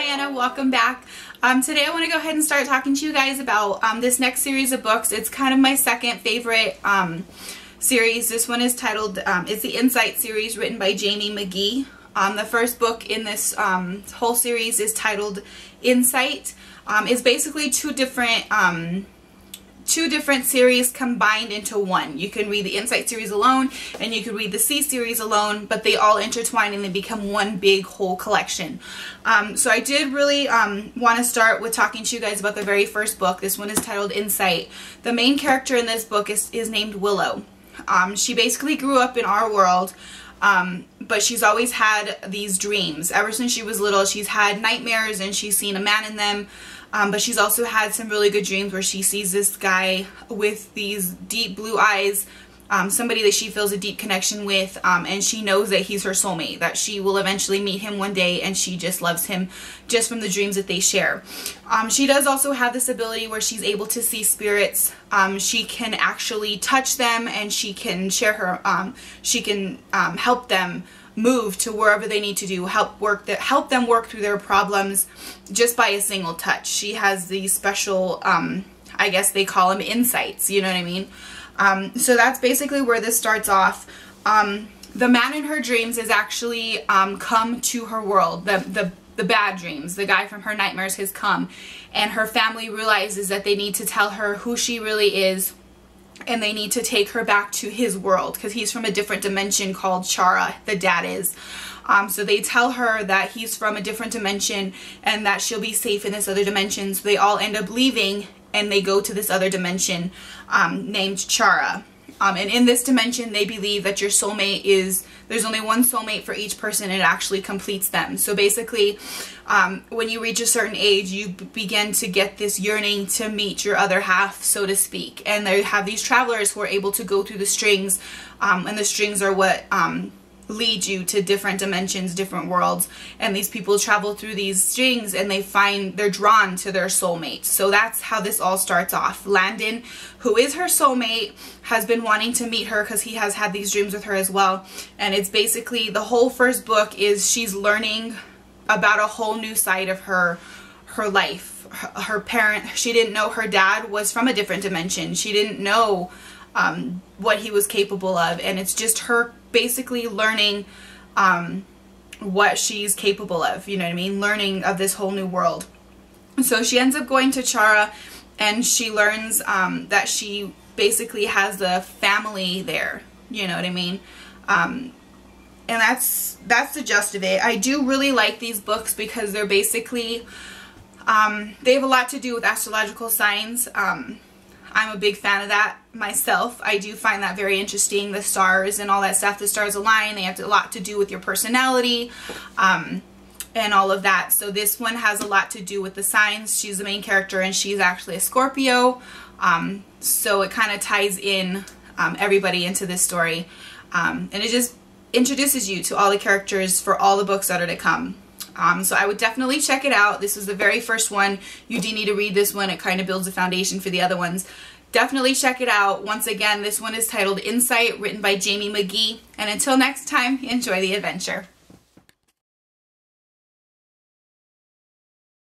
Hi Anna, welcome back. Today I want to go ahead and start talking to you guys about this next series of books. It's kind of my second favorite series. This one is titled, it's the Insight series written by Magee. The first book in this whole series is titled Insight. It's basically two different series combined into one. You can read the Insight series alone and you can read the C series alone, but they all intertwine and they become one big whole collection. So I did really want to start with talking to you guys about the very first book. This one is titled Insight. The main character in this book is named Willow. She basically grew up in our world, but she's always had these dreams. Ever since she was little, she's had nightmares and she's seen a man in them. But she's also had some really good dreams where she sees this guy with these deep blue eyes, somebody that she feels a deep connection with, and she knows that he's her soulmate, that she will eventually meet him one day, and she just loves him just from the dreams that they share. She does also have this ability where she's able to see spirits. She can actually touch them, and she can share her, help them move to wherever they need to do, help them work through their problems just by a single touch. She has these special, I guess they call them insights, you know what I mean? So that's basically where this starts off. The man in her dreams is actually come to her world. The bad dreams, the guy from her nightmares has come, and her family realizes that they need to tell her who she really is, and they need to take her back to his world because he's from a different dimension called Chara, the dad is. So they tell her that he's from a different dimension and that she'll be safe in this other dimension. So they all end up leaving and they go to this other dimension named Chara. And in this dimension, they believe that your soulmate is, there's only one soulmate for each person, and it actually completes them. So basically, when you reach a certain age, you begin to get this yearning to meet your other half, so to speak. And they have these travelers who are able to go through the strings, and the strings are what lead you to different dimensions, different worlds, and these people travel through these strings and they're drawn to their soulmate. So that's how this all starts off. Landon, who is her soulmate, has been wanting to meet her because he has had these dreams with her as well, and it's basically the whole first book is she's learning about a whole new side of her life. Her parent, she didn't know her dad was from a different dimension. She didn't know what he was capable of, and it's just her basically learning what she's capable of, you know what I mean, learning of this whole new world. So she ends up going to Chara, and she learns that she basically has a family there, you know what I mean, and that's the gist of it. I do really like these books because they're basically they have a lot to do with astrological signs. I'm a big fan of that myself. I do find that very interesting. The stars and all that stuff, the stars align. They have a lot to do with your personality and all of that. So this one has a lot to do with the signs. She's the main character and she's actually a Scorpio. So it kind of ties in everybody into this story. And it just introduces you to all the characters for all the books that are to come. So I would definitely check it out. This is the very first one. You do need to read this one. It kind of builds a foundation for the other ones. Definitely check it out. Once again, this one is titled Insight, written by Magee. And until next time, enjoy the adventure.